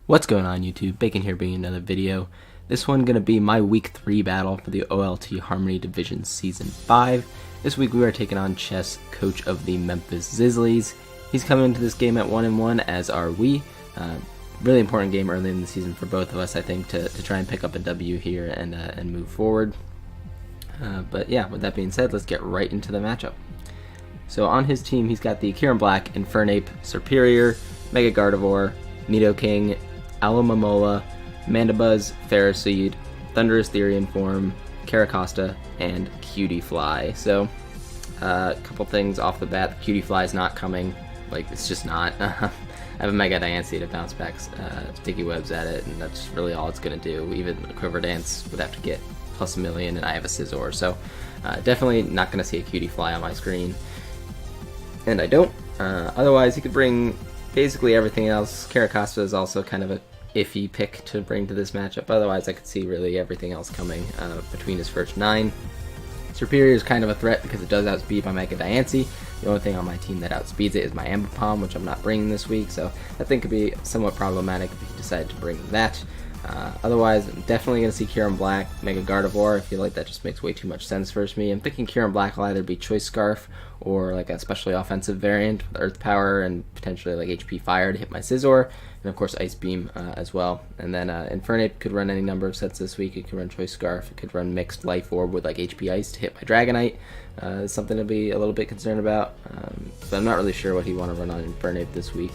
What's going on YouTube? Bacon here bringing another video. This one going to be my week 3 battle for the OLT Harmony Division Season 5. This week we are taking on Chess, coach of the Memphis Zizzlies. He's coming into this game at 1-1, as are we. Really important game early in the season for both of us, I think, to try and pick up a W here and move forward. But yeah, with that being said, let's get right into the matchup. So on his team, he's got the Kieran Black, Infernape, Superior, Mega Gardevoir, Nidoking, Alomomola, Mandibuzz, Ferroseed, Thunderous Therian Form, Caracosta, and Cutie Fly. So, a couple things off the bat. The Cutie Fly is not coming. Like, it's just not. I have a Mega Diancie to bounce back Sticky Webs at it, and that's really all it's going to do. Even a Quiver Dance would have to get plus a million, and I have a Scizor. So, definitely not going to see a Cutie Fly on my screen. And I don't. Otherwise, he could bring basically everything else. Caracosta is also kind of a iffy pick to bring to this matchup. Otherwise, I could see really everything else coming between his first 9. Superior is kind of a threat because it does outspeed my Mega Diancie. The only thing on my team that outspeeds it is my Ambipom, which I'm not bringing this week, so I think could be somewhat problematic if he decided to bring that. Otherwise, I'm definitely going to see Kieran Black, Mega Gardevoir. I feel like that just makes way too much sense for me. I'm thinking Kieran Black will either be Choice Scarf or like a especially offensive variant with Earth Power and potentially like HP Fire to hit my Scizor, and of course Ice Beam as well. And then Infernape could run any number of sets this week. It could run Choice Scarf. It could run Mixed Life Orb with like HP Ice to hit my Dragonite. Something to be a little bit concerned about, but I'm not really sure what he'd want to run on Infernape this week.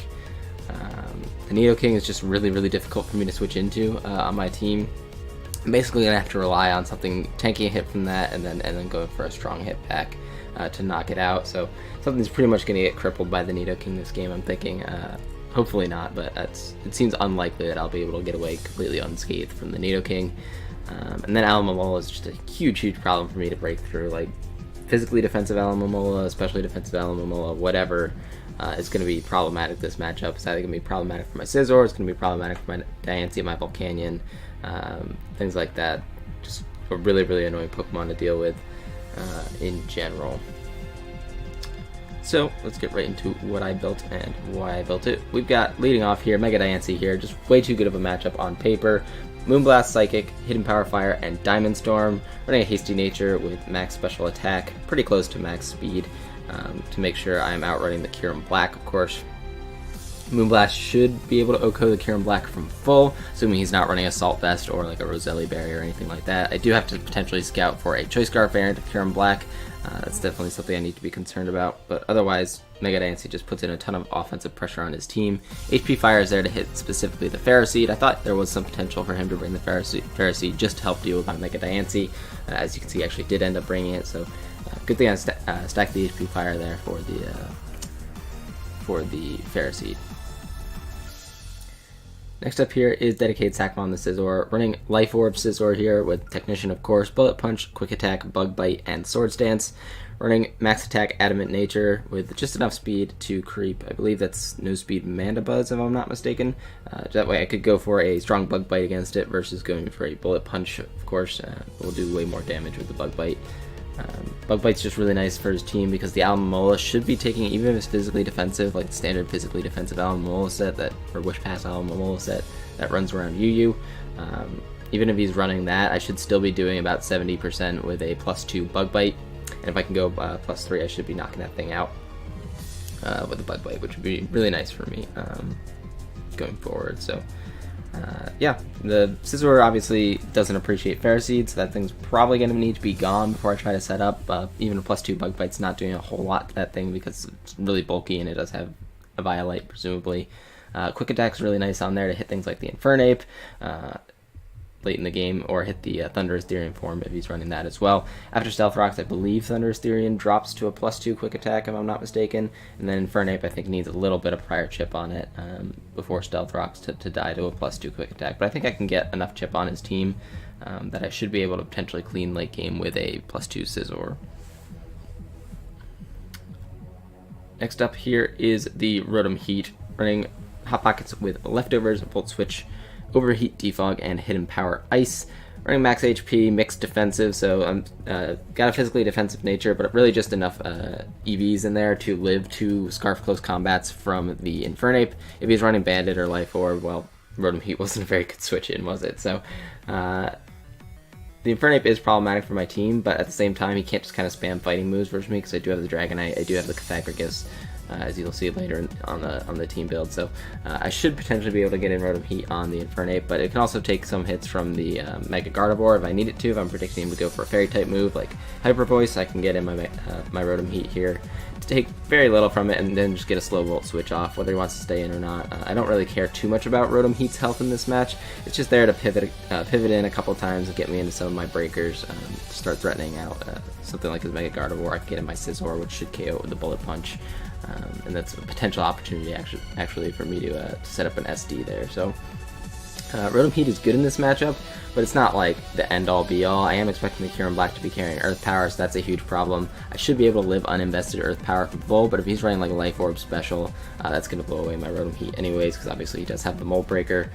The Nidoking is just really difficult for me to switch into on my team. I'm basically going to have to rely on something tanking a hit from that and then going for a strong hit back to knock it out. So something's pretty much going to get crippled by the Nidoking this game, I'm thinking. Hopefully not, but it seems unlikely that I'll be able to get away completely unscathed from the Nidoking. And then Alomomola is just a huge problem for me to break through. Like, physically defensive Alomomola, especially defensive Alomomola, whatever, is going to be problematic this matchup. It's either going to be problematic for my Scizor, it's going to be problematic for my Diancie, my Volcanion, things like that. Just a really annoying Pokemon to deal with in general. So let's get right into what I built and why I built it. We've got, leading off here, Mega Diancie here, just way too good of a matchup on paper. Moonblast, Psychic, Hidden Power Fire, and Diamond Storm, running a Hasty Nature with max special attack, pretty close to max speed, to make sure I'm outrunning the Kieran Black, of course. Moonblast should be able to OHKO the Kieran Black from full, assuming he's not running Assault Vest or like a Roselli Berry or anything like that. I do have to potentially scout for a Choice Scarf variant of Kieran Black. That's definitely something I need to be concerned about, but otherwise, Mega Diancie just puts in a ton of offensive pressure on his team. HP Fire is there to hit specifically the Ferroseed. I thought there was some potential for him to bring the Ferroseed just to help deal with my Mega Diancie. As you can see, I actually did end up bringing it, so good thing I stacked the HP Fire there for the Ferroseed. Next up here is Dedicated Sackmon the Scizor, running Life Orb Scizor here with Technician, of course, Bullet Punch, Quick Attack, Bug Bite, and Swords Dance. Running Max Attack Adamant Nature with just enough speed to creep, I believe that's no speed Mandibuzz if I'm not mistaken. That way I could go for a strong Bug Bite against it versus going for a Bullet Punch, of course. Will do way more damage with the Bug Bite. Bug Bite's just really nice for his team because the Alomomola should be taking, even if it's physically defensive, like the standard physically defensive Alomomola set, or Wish Pass Alomomola set that runs around UU. Even if he's running that, I should still be doing about 70% with a +2 Bug Bite. And if I can go +3, I should be knocking that thing out with a Bug Bite, which would be really nice for me going forward. So yeah, the Scizor obviously doesn't appreciate Ferroseed, so that thing's probably going to need to be gone before I try to set up. Even a +2 Bug Bite's not doing a whole lot to that thing because it's really bulky and it does have a Violite, presumably. Quick Attack's really nice on there to hit things like the Infernape late in the game, or hit the Thunderous Therian Form if he's running that as well. After Stealth Rocks, I believe Thunderous Therian drops to a +2 Quick Attack if I'm not mistaken, and then Infernape I think needs a little bit of prior chip on it before Stealth Rocks to die to a +2 Quick Attack, but I think I can get enough chip on his team that I should be able to potentially clean late game with a +2 Scizor. Next up here is the Rotom Heat, running Hot Pockets with Leftovers, Volt Switch, Overheat, Defog, and Hidden Power Ice. Running max HP, mixed defensive, so I'm got a physically defensive nature, but really just enough EVs in there to live 2 Scarf Close Combats from the Infernape. If he's running Bandit or Life Orb, well, Rotom Heat wasn't a very good switch in, was it? So the Infernape is problematic for my team, but at the same time, he can't just kind of spam fighting moves versus me, because I do have the Dragonite, I do have the Cathagricus, as you'll see later on the team build. So I should potentially be able to get in Rotom Heat on the Infernape, but it can also take some hits from the Mega Gardevoir if I need it to. If I'm predicting him to go for a Fairy type move like Hyper Voice, I can get in my Rotom Heat here to take very little from it, and then just get a Slow Volt switch off, whether he wants to stay in or not. I don't really care too much about Rotom Heat's health in this match. It's just there to pivot in a couple times and get me into some of my breakers, to start threatening out something like his Mega Gardevoir. I can get in my Scizor, which should KO it with a Bullet Punch. And that's a potential opportunity actually for me to set up an SD there. So Rotom Heat is good in this matchup, but it's not like the end-all be-all. I am expecting the Kyurem Black to be carrying Earth Power, so that's a huge problem. I should be able to live uninvested Earth Power from VIL, but if he's running like a Life Orb special, that's going to blow away my Rotom Heat anyways, because obviously he does have the Molt Breaker.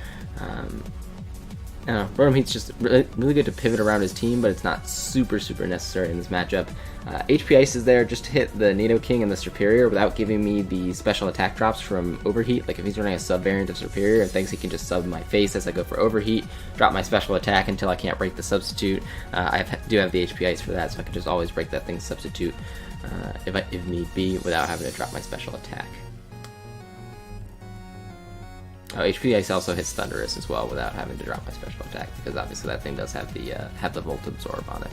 I don't know, Rotom Heat's just really good to pivot around his team, but it's not super necessary in this matchup. HP Ice is there just to hit the Nidoking and the Superior without giving me the special attack drops from Overheat. Like if he's running a sub variant of Superior and thinks he can just sub my face as I go for Overheat, drop my special attack until I can't break the substitute. I do have the HP Ice for that, so I can just always break that thing's substitute if need be without having to drop my special attack. Oh, HP Ice also hits Thundurus as well without having to drop my special attack, because obviously that thing does have the Volt Absorb on it.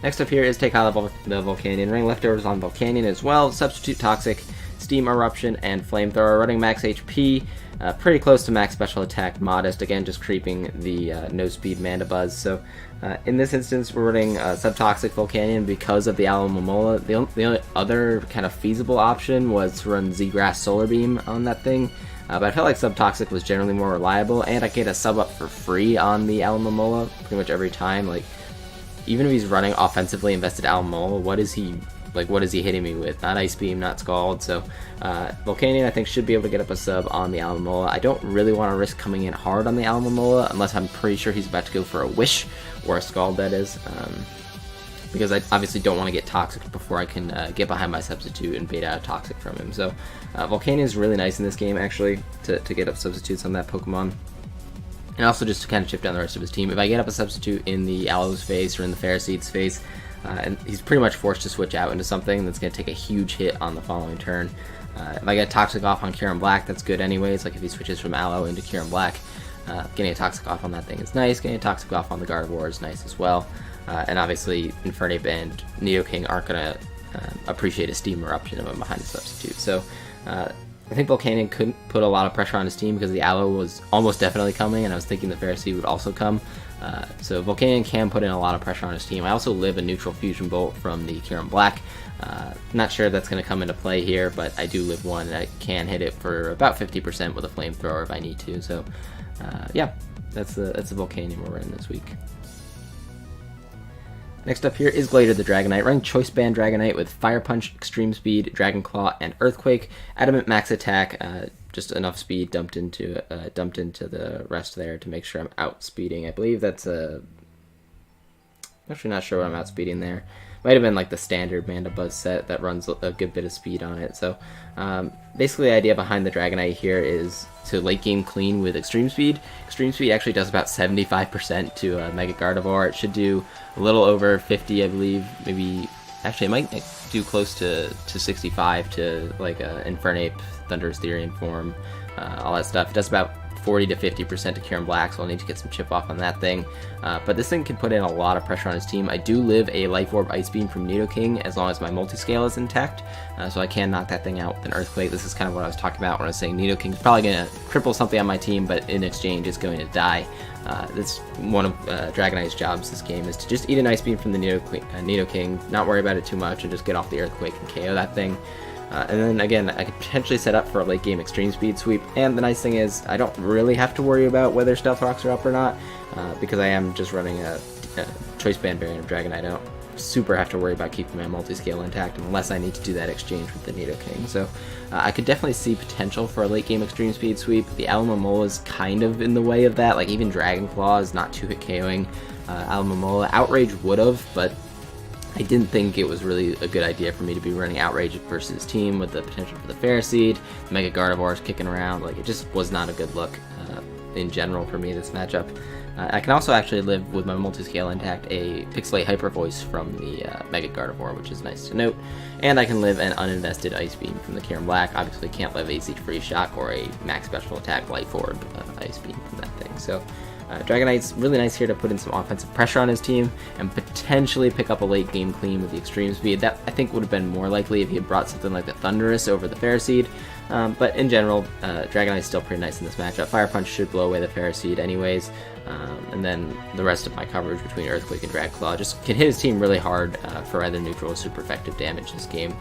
Next up here is take out the Volcanion. Running leftovers on Volcanion as well. Substitute Toxic, Steam Eruption, and Flamethrower. Running max HP, pretty close to max special attack, modest. Again, just creeping the no speed Mandibuzz. So in this instance, we're running Subtoxic Volcanion because of the Alomomola. The only other kind of feasible option was to run Z-Grass Solar Beam on that thing. But I felt like Subtoxic was generally more reliable, and I get a sub up for free on the Alomomola pretty much every time. Like, even if he's running offensively invested Alomomola, what is he hitting me with? Not Ice Beam, not Scald. So Volcanion, I think, should be able to get up a sub on the Alomomola. I don't really want to risk coming in hard on the Alomomola unless I'm pretty sure he's about to go for a Wish or a Scald, that is. Because I obviously don't want to get Toxic before I can get behind my substitute and bait out a Toxic from him. So Volcanion is really nice in this game, actually, to get up substitutes on that Pokemon. And also just to kind of chip down the rest of his team. If I get up a substitute in the Aloe's face or in the Ferroseed's face, and he's pretty much forced to switch out into something that's going to take a huge hit on the following turn. If I get Toxic off on Kyurem Black, that's good anyways. Like if he switches from Aloe into Kyurem Black, getting a Toxic off on that thing is nice. Getting a Toxic off on the Gardevoir is nice as well. And obviously, Infernape and Nidoking aren't going to appreciate a Steam Eruption of him behind the substitute. So I think Volcanion couldn't put a lot of pressure on his team because the Aloe was almost definitely coming, and I was thinking the Ferroseed would also come. So Volcanion can put in a lot of pressure on his team. I also live a neutral Fusion Bolt from the Kyurem Black. Not sure that's going to come into play here, but I do live one, and I can hit it for about 50% with a Flamethrower if I need to. So yeah, that's the Volcanion we're running this week. Next up here is Glader the Dragonite, running Choice Band Dragonite with Fire Punch, Extreme Speed, Dragon Claw, and Earthquake. Adamant max attack, just enough speed dumped into the rest there to make sure I'm outspeeding. I believe that's actually not sure what I'm outspeeding there. Might have been like the standard Mandibuzz set that runs a good bit of speed on it. So basically the idea behind the Dragonite here is to late game clean with Extreme Speed. Extreme Speed actually does about 75% to Mega Gardevoir. It should do a little over 50, I believe. Maybe, actually it might do close to 65 to like Infernape, Thunder's Therian form, all that stuff. It does about 40 to 50% to Kyurem Black, so I'll need to get some chip off on that thing. But this thing can put in a lot of pressure on his team. I do live a Life Orb Ice Beam from Nidoking as long as my multi-scale is intact, so I can knock that thing out with an Earthquake. This is kind of what I was talking about when I was saying Nidoking's probably going to cripple something on my team, but in exchange it's going to die. That's one of Dragonite's jobs this game, is to just eat an Ice Beam from the Nidoking, not worry about it too much, and just get off the Earthquake and KO that thing. And then again, I could potentially set up for a late game Extreme Speed sweep, and the nice thing is I don't really have to worry about whether Stealth Rocks are up or not, because I am just running a Choice Band variant of Dragonite. I don't super have to worry about keeping my multi-scale intact unless I need to do that exchange with the Nidoking. So I could definitely see potential for a late game Extreme Speed sweep. The Alomomola is kind of in the way of that. Like even Dragon Claw is not 2-hit KOing Alomomola. Outrage would have, but I didn't think it was really a good idea for me to be running Outrage versus his team with the potential for the Ferroseed. Mega Gardevoir is kicking around. Like, it just was not a good look. in general for me this matchup. I can also actually live with my multi-scale intact a Pixelate Hyper Voice from the Mega Gardevoir, which is nice to note. And I can live an uninvested Ice Beam from the Kieran Black. Obviously can't live a Siege Free Shock or a Max Special Attack Light Forward Ice Beam from that thing. So Dragonite's really nice here to put in some offensive pressure on his team and potentially pick up a late game clean with the Extreme Speed. That I think would have been more likely if he had brought something like the Thundurus over the Ferroseed. But in general, Dragonite's still pretty nice in this matchup. Fire Punch should blow away the Ferroseed anyways. And then the rest of my coverage between Earthquake and Drag Claw just can hit his team really hard for either neutral or super effective damage this game.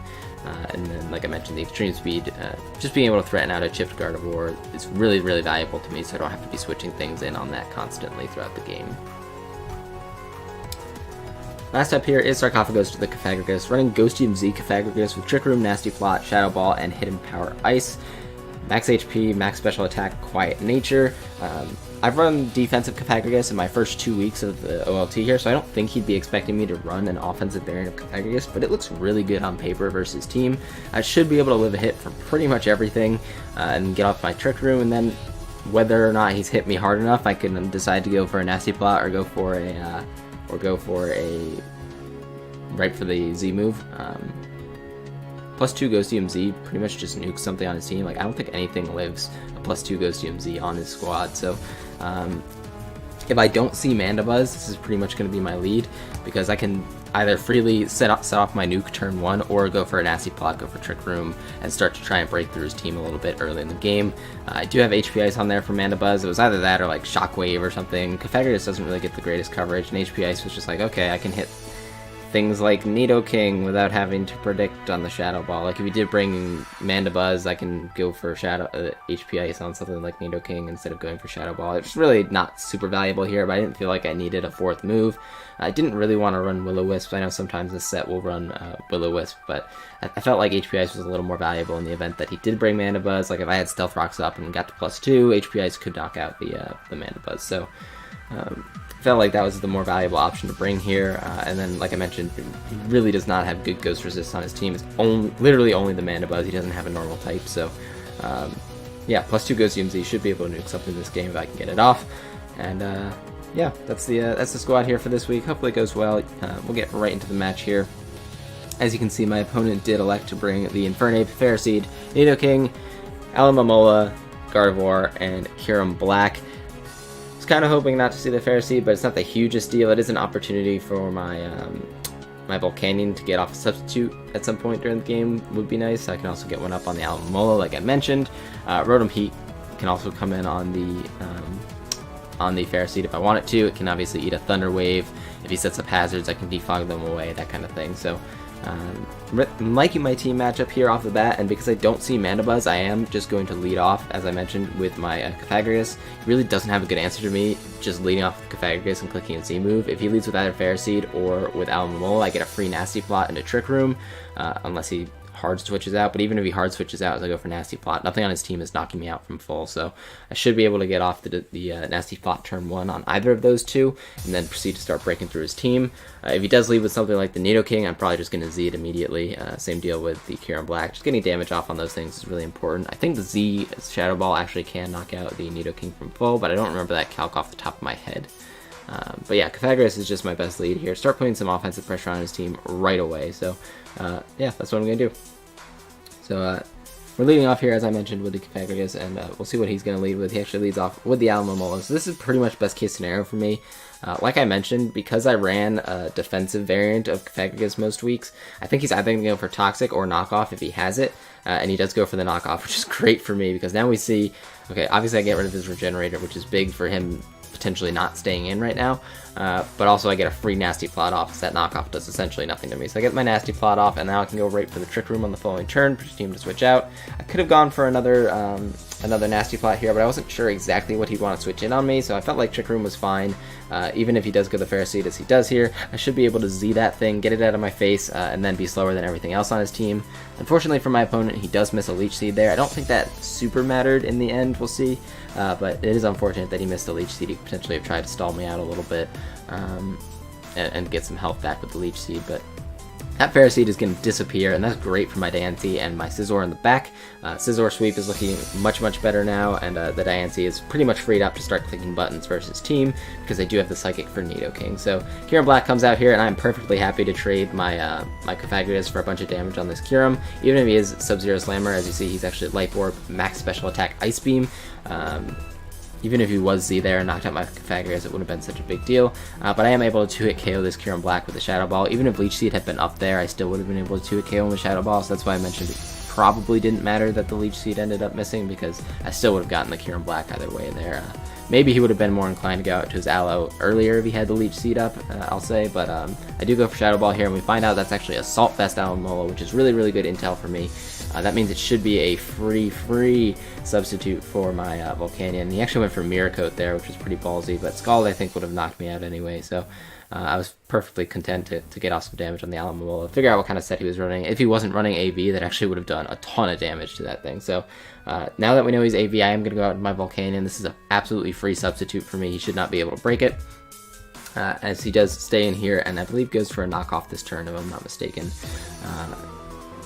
And then, like I mentioned, the Extreme Speed, just being able to threaten out a chipped Gardevoir is really, really valuable to me, so I don't have to be switching things in on that constantly throughout the game. Last up here is Sarcophagus to the Cofagrigus, running Ghostium Z Cofagrigus with Trick Room, Nasty Plot, Shadow Ball, and Hidden Power Ice. Max HP, Max Special Attack, Quiet Nature. I've run defensive Cofagrigus in my first 2 weeks of the OLT here, so I don't think he'd be expecting me to run an offensive variant of Cofagrigus, but it looks really good on paper versus team. I should be able to live a hit from pretty much everything and get off my Trick Room, and then whether or not he's hit me hard enough, I can decide to go for a Nasty Plot or go for a right for the Z move. +2 Ghostium Z pretty much just nukes something on his team. Like, I don't think anything lives a +2 Ghostium Z on his squad, so if I don't see Mandibuzz, this is pretty much going to be my lead, because I can either freely set off my nuke turn 1 or go for a Nasty Plot, go for Trick Room, and start to try and break through his team a little bit early in the game. I do have HP Ice on there for Mandibuzz. It was either that or like Shockwave or something. Cofagrigus doesn't really get the greatest coverage, and HP Ice was just like, okay, I can hit things like Nidoking without having to predict on the Shadow Ball. Like, if you did bring Mandibuzz, I can go for HP Ice on something like Nidoking instead of going for Shadow Ball. It's really not super valuable here, but I didn't feel like I needed a fourth move. I didn't really want to run Will-O-Wisp. I know sometimes this set will run Will-O-Wisp, but I felt like HP Ice was a little more valuable in the event that he did bring Mandibuzz. Like, if I had Stealth Rocks up and got to +2, HP Ice could knock out the Mandibuzz. So felt like that was the more valuable option to bring here, and then, like I mentioned, he really does not have good Ghost Resist on his team. It's literally only the Mandibuzz. He doesn't have a normal type, so yeah, +2 Ghostium Z should be able to nuke something in this game if I can get it off. And yeah, that's the squad here for this week. Hopefully it goes well. We'll get right into the match here. As you can see, my opponent did elect to bring the Infernape, Ferroseed, Nidoking, Alomomola, Gardevoir, and Kieran Black. Kind of hoping not to see the Ferroseed, but it's not the hugest deal. It is an opportunity for my my Volcanion to get off a substitute at some point during the game. Would be nice. I can also get one up on the Alomomola, like I mentioned. Rotom Heat can also come in on the Ferroseed if I want it to. It can obviously eat a Thunder Wave. If he sets up hazards, I can defog them away, that kind of thing. So I'm liking my team matchup here off the bat, and because I don't see Mandibuzz, I am just going to lead off, as I mentioned, with my Cofagrigus. He really doesn't have a good answer to me, just leading off with Cofagrigus and clicking a Z move. If he leads with either Ferroseed or with Alomomola, I get a free Nasty Plot into Trick Room, unless he hard switches out. But even if he hard switches out as I go for Nasty Plot, nothing on his team is knocking me out from full, so I should be able to get off the Nasty Plot turn 1 on either of those two, and then proceed to start breaking through his team. If he does leave with something like the Nidoking, I'm probably just going to Z it immediately. Same deal with the Kieran Black. Just getting damage off on those things is really important. I think the Z Shadow Ball actually can knock out the Nidoking from full, but I don't remember that calc off the top of my head. But yeah, Cofagrigus is just my best lead here. Start putting some offensive pressure on his team right away. So yeah, that's what I'm going to do. So we're leading off here, as I mentioned, with the Cofagrigus, and we'll see what he's going to lead with. He actually leads off with the Alomomola. So this is pretty much best case scenario for me. Like I mentioned, because I ran a defensive variant of Cofagrigus most weeks, I think he's either going to go for Toxic or Knockoff if he has it. And he does go for the Knockoff, which is great for me, because now we see, okay, obviously I get rid of his Regenerator, which is big for him potentially not staying in right now, but also I get a free Nasty Plot off, because that Knockoff does essentially nothing to me. So I get my Nasty Plot off, and now I can go right for the Trick Room on the following turn, push team to switch out. I could have gone for another Nasty Plot here, but I wasn't sure exactly what he'd want to switch in on me, so I felt like Trick Room was fine. Even if he does go the Ferroseed as he does here, I should be able to Z that thing, get it out of my face, and then be slower than everything else on his team. Unfortunately for my opponent, he does miss a Leech Seed there. I don't think that super mattered in the end, we'll see, but it is unfortunate that he missed a Leech Seed. He could potentially have tried to stall me out a little bit and get some health back with the Leech Seed, but That Ferroseed is going to disappear, and that's great for my Diancie and my Scizor in the back. Scizor Sweep is looking much better now, and the Diancie is pretty much freed up to start clicking buttons versus team, because I do have the Psychic for Nidoking. So Kyurem Black comes out here, and I'm perfectly happy to trade my my Cofagrigus for a bunch of damage on this Kyurem. Even if he is Sub-Zero Slammer, as you see, he's actually Life Orb, Max Special Attack, Ice Beam. Even if he was Z there and knocked out my Cofagrigus, it wouldn't have been such a big deal. But I am able to 2-hit KO this Kyurem Black with a Shadow Ball. Even if Leech Seed had been up there, I still would have been able to 2-hit KO him with Shadow Ball, so that's why I mentioned it probably didn't matter that the Leech Seed ended up missing, because I still would have gotten the Kyurem Black either way there. Maybe he would have been more inclined to go out to his Aloe earlier if he had the Leech Seed up, I'll say, but I do go for Shadow Ball here, and we find out that's actually Assault Vest Alomomola, which is really good intel for me. That means it should be a free substitute for my Volcanion. He actually went for Mirror Coat there, which was pretty ballsy, but Scald I think would have knocked me out anyway, so I was perfectly content to get off some damage on the Alomomola, figure out what kind of set he was running. If he wasn't running AV, that actually would have done a ton of damage to that thing. So now that we know he's AV, I am going to go out with my Volcanion. This is an absolutely free substitute for me. He should not be able to break it. As he does stay in here, and I believe goes for a knockoff this turn, if I'm not mistaken.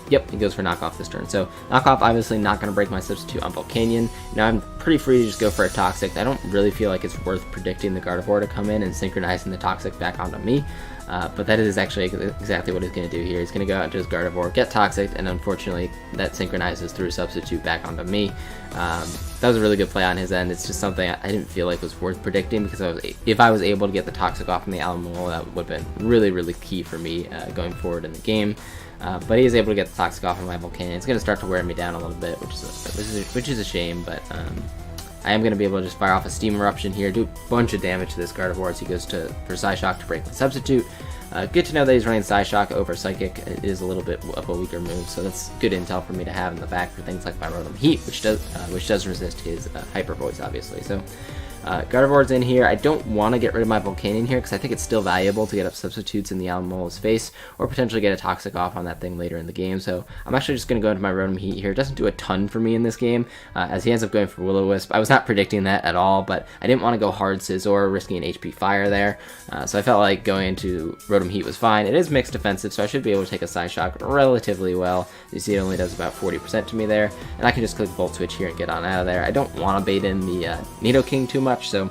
Yep, he goes for knockoff this turn. So knockoff, obviously not going to break my substitute on Volcanion. Now I'm pretty free to just go for a Toxic. I don't really feel like it's worth predicting the Gardevoir to come in and synchronizing the Toxic back onto me. But that is actually exactly what he's going to do here. He's going to go out into his Gardevoir, get Toxic, and unfortunately that synchronizes through substitute back onto me. That was a really good play on his end. It's just something I didn't feel like was worth predicting, because if I was able to get the Toxic off from the Alomomola, that would have been really key for me going forward in the game. But he is able to get the Toxic off of my Volcanion. It's going to start to wear me down a little bit, which is a shame, but I am going to be able to just fire off a Steam Eruption here, do a bunch of damage to this Gardevoir as he goes for Psyshock to break the substitute. Good to know that he's running Psyshock over Psychic. It is a little bit of a weaker move, so that's good intel for me to have in the back for things like my Rotom Heat, which does resist his Hyper Voice, obviously. So Gardevoir's in here. I don't want to get rid of my Volcanion here, because I think it's still valuable to get up substitutes in the Alamola's face, or potentially get a Toxic off on that thing later in the game. So I'm actually just going to go into my Rotom Heat here. It doesn't do a ton for me in this game, as he ends up going for Will-O-Wisp. I was not predicting that at all, but I didn't want to go hard Scizor, risking an HP Fire there. So I felt like going into Rotom Heat was fine. It is mixed defensive, so I should be able to take a Psyshock relatively well. You see it only does about 40% to me there, and I can just click Volt Switch here and get on out of there. I don't want to bait in the Nidoking too much, so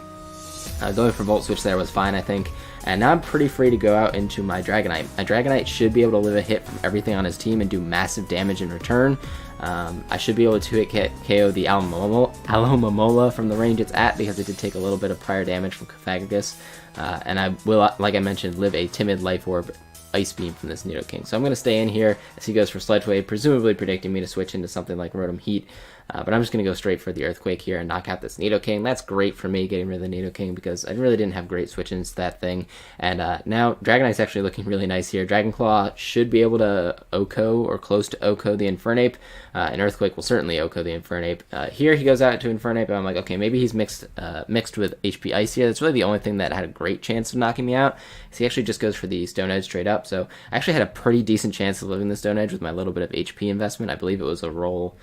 going for Volt Switch there was fine, I think. And now I'm pretty free to go out into my Dragonite. My Dragonite should be able to live a hit from everything on his team and do massive damage in return. I should be able to 2-hit KO the Alomomola from the range it's at, because it did take a little bit of prior damage from Cofagrigus. And I will, like I mentioned, live a timid Life Orb Ice Beam from this Nidoking. So I'm going to stay in here as he goes for Sledge Wave, presumably predicting me to switch into something like Rotom Heat. But I'm just going to go straight for the Earthquake here and knock out this Nidoking. That's great for me, getting rid of the Nidoking, because I really didn't have great switch-ins to that thing. And now Dragonite's actually looking really nice here. Dragon Claw should be able to OHKO or close to OHKO the Infernape. And Earthquake will certainly OHKO the Infernape. Here he goes out to Infernape, and I'm like, okay, maybe he's mixed with HP Ice here. That's really the only thing that had a great chance of knocking me out. So he actually just goes for the Stone Edge straight up. So I actually had a pretty decent chance of living the Stone Edge with my little bit of HP investment. I believe it was a roll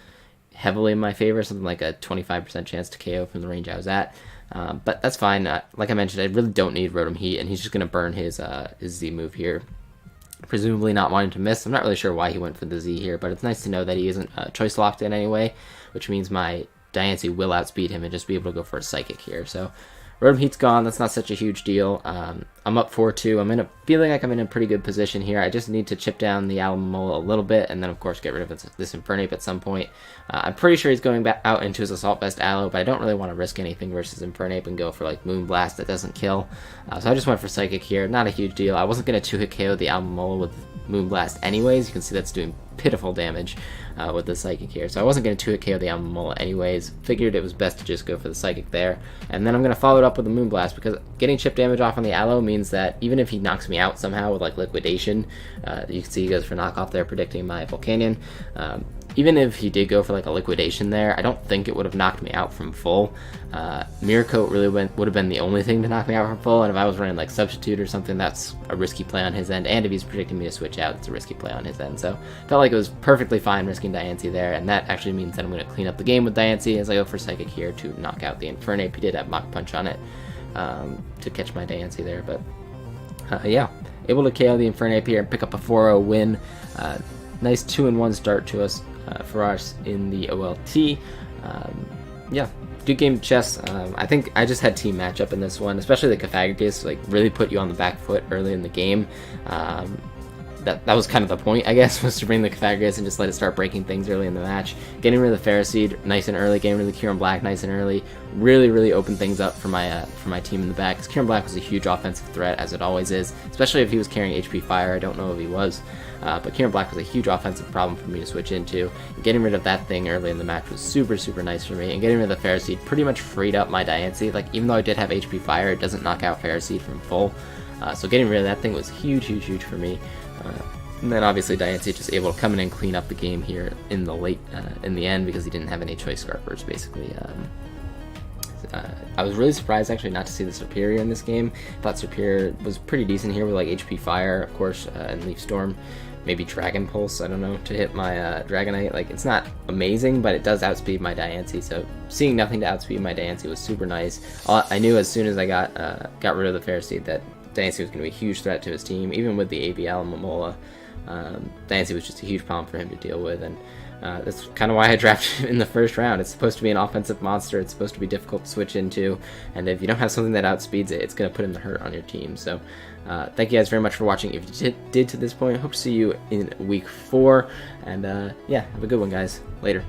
heavily in my favor, something like a 25% chance to KO from the range I was at. But that's fine. Like I mentioned, I really don't need Rotom Heat, and he's just going to burn his Z move here, presumably not wanting to miss. I'm not really sure why he went for the Z here, but it's nice to know that he isn't choice locked in anyway, which means my Diancie will outspeed him and just be able to go for a Psychic here. So Rotom Heat's gone. That's not such a huge deal. I'm up 4-2. I'm feeling like I'm in a pretty good position here. I just need to chip down the Alomomola a little bit, and then of course get rid of this Infernape at some point. I'm pretty sure he's going back out into his Assault Vest Aloe, but I don't really want to risk anything versus Infernape and go for like Moonblast that doesn't kill. So I just went for Psychic here. Not a huge deal. I wasn't going to 2-hit KO the Alomomola with Moonblast anyways. You can see that's doing pitiful damage with the Psychic here. So I wasn't going to 2-hit KO the Alomomola anyways. Figured it was best to just go for the Psychic there. And then I'm going to follow it up with the Moonblast, because getting chip damage off on the Aloe means that even if he knocks me out somehow with like Liquidation, you can see he goes for knockoff there, predicting my Volcanion. Even if he did go for like a Liquidation there, I don't think it would have knocked me out from full. Mirror Coat really would have been the only thing to knock me out from full, and if I was running like Substitute or something, that's a risky play on his end, and if he's predicting me to switch out, it's a risky play on his end. So felt like it was perfectly fine risking Diancie there, and that actually means that I'm going to clean up the game with Diancie as I go for Psychic here to knock out the Infernape. He did have Mach Punch on it to catch my Diancie there, but yeah. able to KO the Infernape here and pick up a 4-0 win. Nice 2-1 start to us for us in the OLT. Yeah, good game of chess. I think I just had team matchup in this one, especially the Cafagrigus, like really put you on the back foot early in the game. That was kind of the point, I guess, was to bring the Cafagrigus and just let it start breaking things early in the match. Getting rid of the Ferroseed nice and early, getting rid of the Kieran Black nice and early, really opened things up for my team in the back. Because Kieran Black was a huge offensive threat, as it always is, especially if he was carrying HP Fire. I don't know if he was, but Kieran Black was a huge offensive problem for me to switch into. And getting rid of that thing early in the match was super nice for me. And getting rid of the Ferroseed pretty much freed up my Diancie. Like, even though I did have HP Fire, it doesn't knock out Ferroseed from full. So getting rid of that thing was huge for me. And then obviously Diancie just able to come in and clean up the game here in the end, because he didn't have any choice scarpers basically. I was really surprised actually not to see the Superior in this game. Thought Superior was pretty decent here with like HP Fire, of course, and Leaf Storm, maybe Dragon Pulse, I don't know, to hit my Dragonite. Like, it's not amazing, but it does outspeed my Diancie, so seeing nothing to outspeed my Diancie was super nice. I knew as soon as I got rid of the Ferroseed that Diancie was going to be a huge threat to his team, even with the ABL and Momola. Diancie was just a huge problem for him to deal with, and that's kind of why I drafted him in the first round. It's supposed to be an offensive monster, it's supposed to be difficult to switch into, and if you don't have something that outspeeds it, it's going to put him to hurt on your team. So thank you guys very much for watching. If you did to this point, I hope to see you in week 4, and yeah, have a good one, guys. Later.